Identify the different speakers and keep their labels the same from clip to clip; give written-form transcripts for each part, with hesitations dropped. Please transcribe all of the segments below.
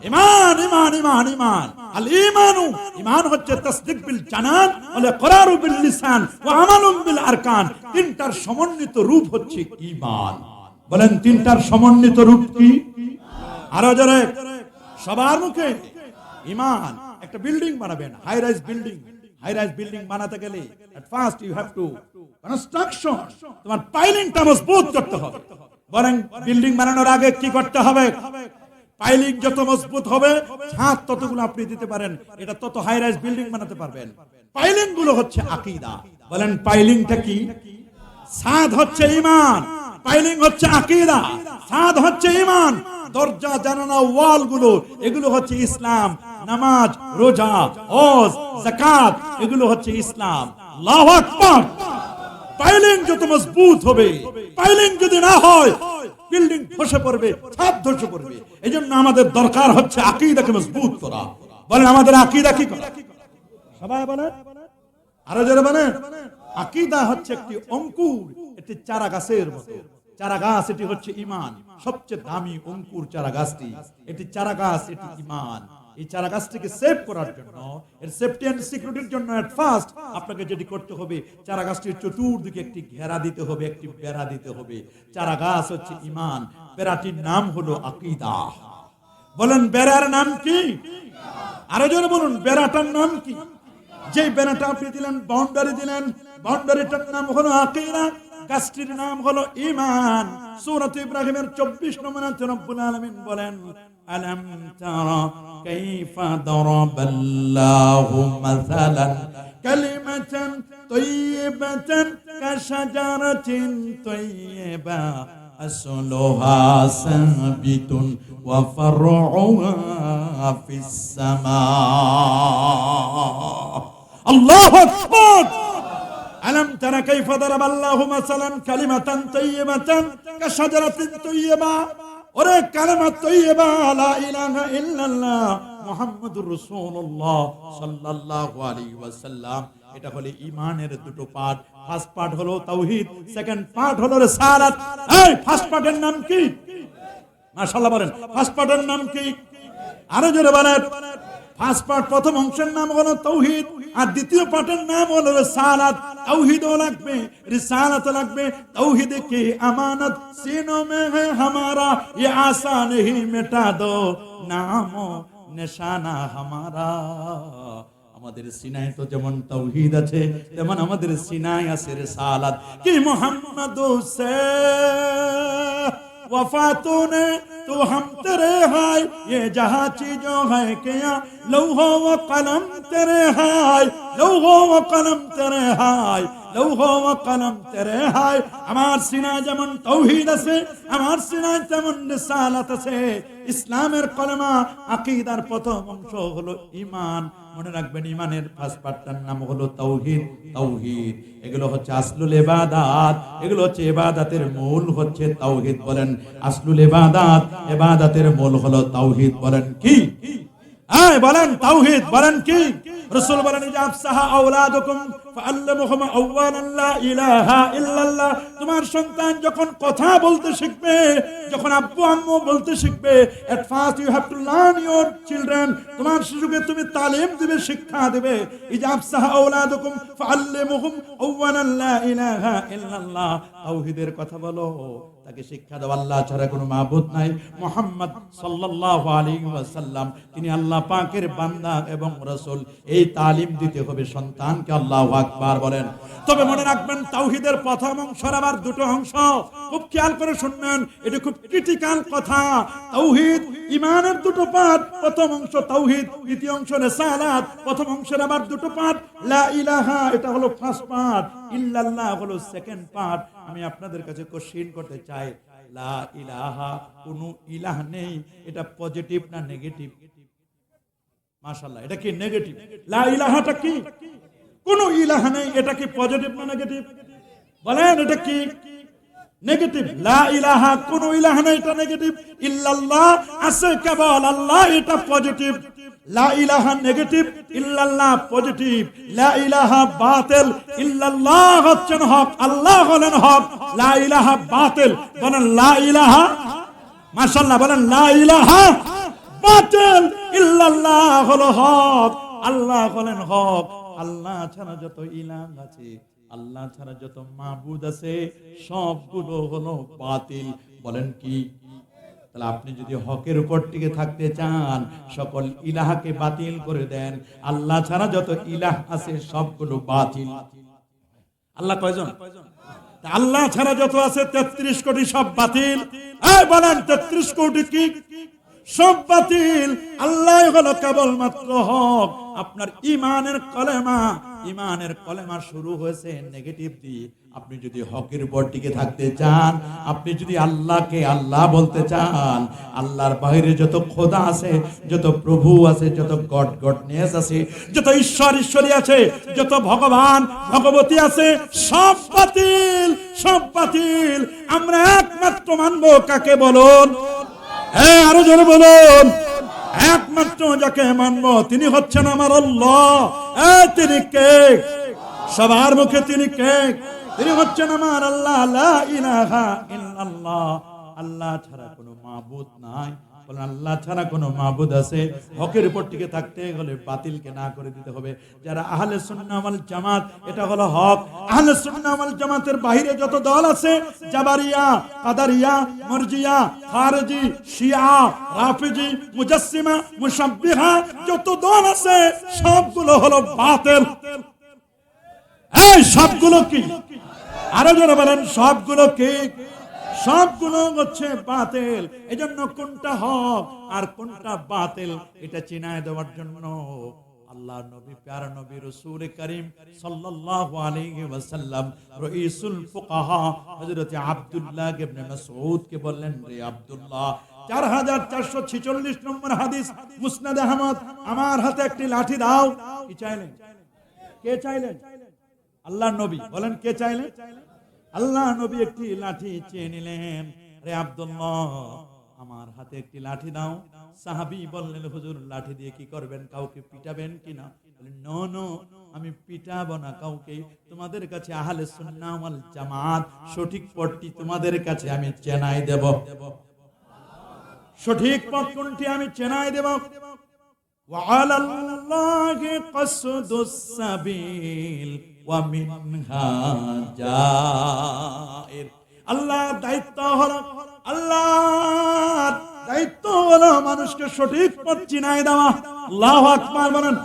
Speaker 1: ঈমান ঈমান ঈমান ঈমান আল ঈমানু ঈমান হচ্ছে তাসদীক বিল জানান ওয়াল ইকরারু বিল লিসান ওয়া আমালুন বিল আরকান। তিনটার সমন্বিত রূপ হচ্ছে ঈমান। বলেন তিনটার সমন্বিত রূপ কি? আরো জোরে সবার মুখে ঈমান। একটা বিল্ডিং বানাবেন, high rise building. High rise building বানাতে গেলে at first you have to construction, তোমার পাইলিংটা মজবুত করতে হবে। বলেন বিল্ডিং বানানোর আগে কি করতে হবে? পাইলিং যত মজবুত হবে ছাদ ততগুলো আপনি দিতে পারেন, এটা তত হাই রাইজ বিল্ডিং বানাতে পারবেন। পাইলিং গুলো হচ্ছে আকীদা। বলেন পাইলিংটা কি? ছাদ হচ্ছে ঈমান, পাইলিং হচ্ছে আকীদা, ছাদ হচ্ছে ঈমান। দরজা জানালা ওয়াল গুলো এগুলো হচ্ছে ইসলাম। নামাজ রোজা হজ যাকাত এগুলো হচ্ছে ইসলাম। আল্লাহু আকবার। পাইলিং যত মজবুত হবে, পাইলিং যদি না হয় বিল্ডিং ধসে পড়বে, ছাদ ধসে পড়বে। এজন্য আমাদের দরকার হচ্ছে আকীদাকে মজবুত করা। বলেন আমাদের আকীদা কি করা? সবাই বলেন, আরো জোরে বলেন। আকীদা হচ্ছে একটি অঙ্কুর, একটি চারা গাছের মতো। চারা গাছ এটি হচ্ছে ঈমান, সবচেয়ে দামি অঙ্কুর চারা গাছটি। এটি চারা গাছ, এটি ঈমান। এই চারা গাছটিকে সেভ করার জন্য, এর সেফটি এন্ড সিকিউরিটির জন্য এট ফার্স্ট আপনাকে যেটি করতে হবে, চারা গাছটির চতুর্দিকে একটি ঘেরা দিতে হবে, একটি বেড়া দিতে হবে। চারা গাছ হচ্ছে ঈমান, বেড়াটির নাম হলো আকীদা। বলেন বেড়ার নাম কি? আরো জোরে বলুন বেড়াটার নাম কি? যে বেড়াটা আপনি দিলেন, বাউন্ডারি দিলেন, বাউন্ডারিটার নাম হলো আকীদা, গাছটির নাম হলো ঈমান। সূরা ইব্রাহিমের 24 নম্বর আয়াতে রব্বুল আলামিন বলেন, আলাম তারা কাইফা দারাবাল্লাহু মাসালান কালিমাতান তাইয়্যিবাতান কাশাজারাতিন তাইয়্যিবা আসলুহা সাবিতুন ওয়া ফারউহা ফিস সামা। আল্লাহু আকবার। আলাম তারা কাইফা দারাবাল্লাহু মাসালান কালিমাতান তাইয়্যিবাতান কাশাজারাতিন তাইয়্যিবা। ওরে কালেমা তাইয়্যিবা লা ইলাহা ইল্লাল্লাহ মুহাম্মাদুর রাসূলুল্লাহ সাল্লাল্লাহু আলাইহি ওয়াসাল্লাম, এটা হলো ঈমানের দুটো পার্ট। ফার্স্ট পার্ট হলো তাওহীদ, সেকেন্ড পার্ট হলো রিসালাত। এই ফার্স্ট পার্টের নাম কি? মাশাআল্লাহ বলেন ফার্স্ট পার্টের নাম কি? আরো জোরে বলেন। ফার্স্ট পার্ট প্রথম অংশের নাম হলো তাওহীদ, আর দ্বিতীয় পার্টের নাম হলো রিসালাত। তাওহীদও লাগবে, রিসালাত লাগবে। তাওহীদ কি আমানত सीनों में है हमारा, ये आसान नहीं मिटा दो नामो निशाना हमारा। আমাদের সিনায় তো যেমন তাওহীদ আছে, তেমন আমাদের সিনায় আছে রিসালাত। কি মুহাম্মদ সে वफा तूने तो हम तेरे हाय, ये जहां चीजों है क्या लौहो व कलम तेरे हाय, लौहो व कलम तेरे हाय, लौहो व कलम तेरे हाय। আমার সিনায় যেমন তাওহীদ আছে, আমার সিনায় তেমন রিসালাত আছে। ইসলামের কলেমা আকীদার প্রথম অংশ হলো ঈমান। মনে রাখবেন ঈমানের ফার্স্ট পার্টটার নাম হলো তাওহীদ। তাওহীদ এগুলো হচ্ছে আসলুল ইবাদাত, এগুলো হচ্ছে ইবাদতের মূল হচ্ছে তাওহীদ। বলেন আসলুল ইবাদাত, ইবাদতের মূল হলো তাওহীদ। বলেন কি? এই বলেন তাওহীদ। বলেন কি? রাসূল বলেন ইজাব সাহা আওলাদুকুম ফাআল্লিমুহুম আওয়ালান লা ইলাহা ইল্লাল্লাহ। তোমার সন্তান যখন কথা বলতে শিখবে, যখন আব্বু আম্মু বলতে শিখবে, at first you have to learn your children. তোমার শিশুকে তুমি তালিম দিবে, শিক্ষা দিবে। ইজাব সাহা আওলাদুকুম ফাআল্লিমুহুম আওয়ালান লা ইলাহা ইল্লাল্লাহ। তাওহীদের কথা বলো, তাকে শিক্ষা দাও আল্লাহ ছাড়া কোনো মাবুদ নাই। মুহাম্মদ সাল্লাল্লাহু আলাইহি ওয়াসাল্লাম তিনি আল্লাহ পাকের বান্দা এবং রাসূল। এই তালিম দিতে হবে সন্তানকে। আল্লাহু আকবার বলেন। তবে মনে রাখবেন তাওহীদের প্রথম অংশের আবার দুটো অংশ, খুব খেয়াল করে শুনবেন, এটা খুব ক্রিটিক্যাল কথা। তাওহীদ ঈমানের দুটো পার্ট, প্রথম অংশ তাওহীদ, দ্বিতীয় অংশ রিসালাত। প্রথম অংশের আবার দুটো পার্ট, লা ইলাহা এটা হলো ফার্স্ট পার্ট, ইল্লাল্লাহ হলো সেকেন্ড পার্ট। আমি আপনাদের কাছে কোশ্চেন করতে চাই, লা ইলাহা কোনো ইলাহ নেই, এটা পজিটিভ না নেগেটিভ? মাশাআল্লাহ, এটা কি নেগেটিভ? লা ইলাহাটা কি? কোনো ইলাহ নেই, এটা কি পজিটিভ না নেগেটিভ? বলেন এটা কি? নেগেটিভ। লা ইলাহা কোনো ইলাহ নেই, এটা নেগেটিভ। ইল্লাল্লাহ আছে কেবল আল্লাহ, এটা পজিটিভ। লা ইলাহা নেগেটিভ, ইল্লাল্লাহ পজিটিভ। লা ইলাহা বাতিল, ইল্লাল্লাহ হচ্ছেন হক, আল্লাহ হলেন হক। লা ইলাহা বাতিল। বলেন লা ইলাহা, মাশাআল্লাহ বলেন লা ইলাহা বাতিল, ইল্লাল্লাহ হলো হক, আল্লাহ হলেন হক। আল্লাহ ছাড়া যত ইলাহ আছে, আল্লাহ ছাড়া যত মাবুদ আছে, সবগুলো হলো বাতিল। বলেন কি? তাহলে আপনি যদি হকের উপর টিকে থাকতে চান, সকল ইলাহকে বাতিল করে দেন। আল্লাহ ছাড়া যত ইলাহ আছে সবগুলো বাতিল। আল্লাহ কয়জন? আল্লাহ ছাড়া যত আছে 33 কোটি, সব বাতিল। এই বলেন 33 কোটি কি? সব বাতিল। আল্লাহ হলো কেবলমাত্র হক। আপনার ইমানের কলেমা শুরু হয়েছে নেগেটিভ দিয়ে। আপনি যদি হকের উপর টিকে থাকতে চান, আপনি যদি আল্লাহকে আল্লাহ বলতে চান, আল্লাহর বাইরে যত খোদা আছে, যত প্রভু আছে, যত গডনেস আছে, যত ঈশ্বরী আছে, যত ভগবান ভগবতী আছে, সব বাতিল, সব বাতিল। আমরা একমাত্র মানবো কাকে? বলুন, হ্যাঁ আরো জোরে বলুন। একমাত্র যাকে মানবো তিনি হচ্ছেন আমার আল্লাহ। তিনি কে? সবার মুখে তিনি কে? তিনি হচ্ছেন আমার আল্লাহ। লা ইলাহা ইল্লাল্লাহ। আল্লাহ ছাড়া কোনো মাবুদ নাই। বলেন আল্লাহ ছাড়া কোনো মাবুদ আছে? হকের উপর টিকে থাকতে হলে বাতিলকে না করে দিতে হবে। যারা আহলে সুন্নাহ ওয়াল জামাত, এটা হলো হক। আহলে সুন্নাহ ওয়াল জামাতের বাইরে যত দল আছে, জাবারিয়া, কাদারিয়া, মারজিয়া, খারেজি, শিয়া, রাফিজি, মুজাসসিমা, মুশাব্বিহা, যত দল আছে সবগুলো হলো বাতিল। এই সবগুলো কি? আরো যারা বলেন সবগুলো কি? সবগুলো হচ্ছে বাতিল। এজন্য কোনটা হক আর কোনটা বাতিল এটা চিনায় দেওয়ার জন্য আল্লাহর নবী, প্যারা নবী রাসূল করিম সাল্লাল্লাহু আলাইহি ওয়াসাল্লাম রাইসুল ফুকাহা হযরত আব্দুল্লাহ ইবনে মাসউদ কে বললেন, রে আব্দুল্লাহ, 4446 নম্বর হাদিস মুসনাদ আহমদ, আমার হাতে একটি লাঠি দাও। কি চাইলেন? কে চাইলেন? আল্লাহর নবী। বলেন কে চাইলেন? আল্লাহ নবী একটি লাঠি চেয়ে নিলেন। রে আব্দুল্লাহ, আমার হাতে একটি লাঠি দাও। সাহাবী বললেন, হুজুর লাঠি দিয়ে কি করবেন? কাউকে পিটাবেন কিনা? বলেন নো নো, আমি পিটাবো না কাউকে। তোমাদের কাছে আহলে সুন্নাহ ওয়াল জামাত সঠিক পথটি তোমাদের কাছে আমি চেনাই দেব। সঠিক পথ কোনটি আমি চেনাই দেব। ওয়া আলাল্লাহি কাসদুস সাবিল ওয়া মিনহা জায়ের। আল্লাহর দায়িত্ব হলো, আল্লাহর দায়িত্ব হলো মানুষকে সঠিক পথ চিনায় দেওয়া। আল্লাহু আকবার বলেন।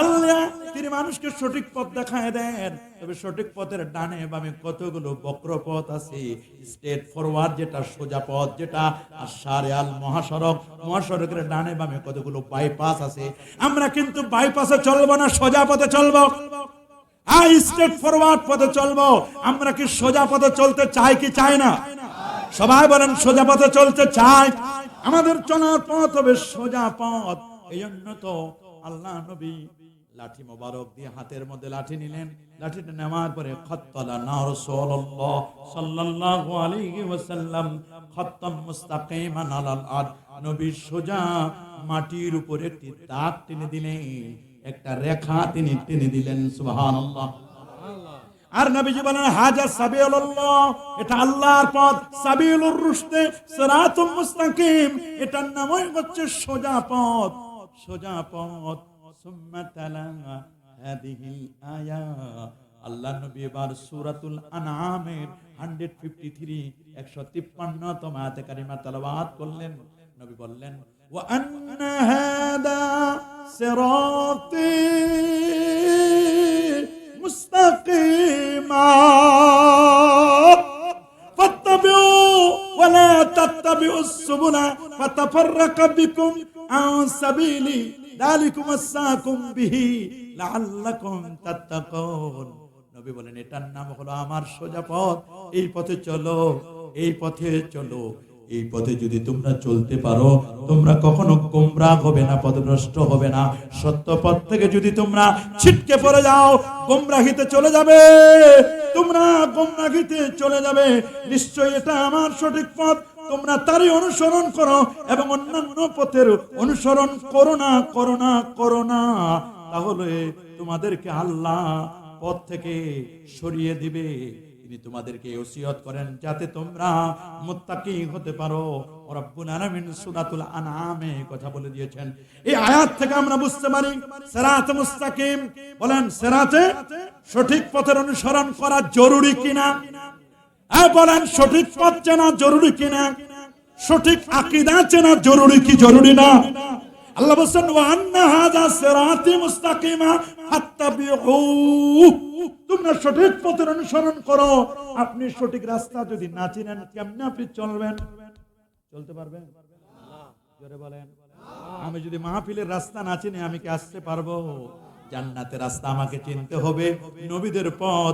Speaker 1: আল্লাহ তিনি মানুষকে সঠিক পথ দেখায় দেন। তবে সঠিক পথের ডানে বামে কতগুলো বক্র পথ আছে। স্ট্রেট ফরওয়ার্ড যেটা সোজা পথ, যেটা আর শারিয়াল মহাসড়ক, মহাসড়কের ডানে বামে কতগুলো বাইপাস আছে। আমরা কিন্তু বাইপাসে চলবো না, সোজা পথে চলবো। স্ট্রেট ফরওয়ার্ড পথে চলবো। আমরা কি সোজা পথে চলতে চাই কি চাই না? সবাই বলেন সোজা পথে চলতে চাই। আমাদের চলার পথ হবে সোজা পথ। এই জন্য তো আল্লাহ নবী লাঠি মোবারক দিয়ে হাতের মধ্যে লাঠি নিলেন। লাঠিটা নেওয়ার পরে খাত্তালা না রাসূলুল্লাহ সাল্লাল্লাহু আলাইহি ওয়াসাল্লাম খাত্তাম মুস্তাকিমান আলাল আরদ। নবী সোজা মাটির উপরে একটি দাগ টেনে দিলেন, একটা রেখা তিনি টেনে দিলেন। সুবহানাল্লাহ। আর নবীজি বলেন, হাজা সাবিলুল্লাহ, এটা আল্লাহর পথ। সাবিলুর রুশদে সিরাতুম মুস্তাকিম, এটার নামই হচ্ছে সোজা পথ, সোজা পথ। সুম্মা তালা হাদিহিল আয়া। আল্লাহ নবী এবার সূরাতুল আনআমের 153 153তম আয়াতে কারিমা তেলাওয়াত করলেন। নবী বললেন, ওয়া আন্না হাদা সিরাতি মুস্তাকিমা ফাত্তাবিউ ওয়া লা তাত্তাবিউস সুবুলা ফাতাফাররাকা বিকুম আন সাবিলি যালিকুম আসসাকুম বিহি লাআল্লাকুম তাত্তাকুন। নবী বলেন, এটার নাম হলো আমার সোজা পথ। এই পথে চলো, এই পথে চলো। এই পথে যদি তোমরা চলতে পারো, তোমরা কখনো গোমরাহ হবে না, পথভ্রষ্ট হবে না। সত্য পথ থেকে যদি তোমরা ছিটকে পড়ে যাও, গোমরাহিতে চলে যাবে, তোমরা গোমরাহিতে চলে যাবে। নিশ্চয়ই এটা আমার সঠিক পথ, তোমরা তারই অনুসরণ করো এবং অন্যান্য পথের অনুসরণ করো না, করো না, করো না। তাহলে তোমাদেরকে আল্লাহ পথ থেকে সরিয়ে দিবে। তিনি তোমাদেরকে ওসিয়ত করেন যাতে তোমরা মুত্তাকি হতে পারো। রব্বুল আলামিন সূরাতুল আনআমে কথা বলে দিয়েছেন। এই আয়াত থেকে আমরা বুঝতে পারি সিরাত মুস্তাকিম, বলেন সিরাতে সঠিক পথের অনুসরণ করা জরুরি কিনা? বলেন সঠিক পথ চেনা জরুরি কিনা? সঠিক আকীদা চেনা জরুরি কি জরুরি না? আল্লাহ বলেন ওয়া আন্না হাযা সিরাতি মুস্তাকিমা ফাত্তাবিউ, তোমরা সঠিক পথের অনুসরণ করো। আপনি সঠিক রাস্তা যদি না চিনেন কেমনে আপনি চলবেন? চলতে পারবেন? জোরে বলেন। আমি যদি মাহফিলের রাস্তা না চিনি আমি কি আসতে পারবো? জান্নাতের রাস্তা আমাকে চিনতে হবে, নবীদের পথ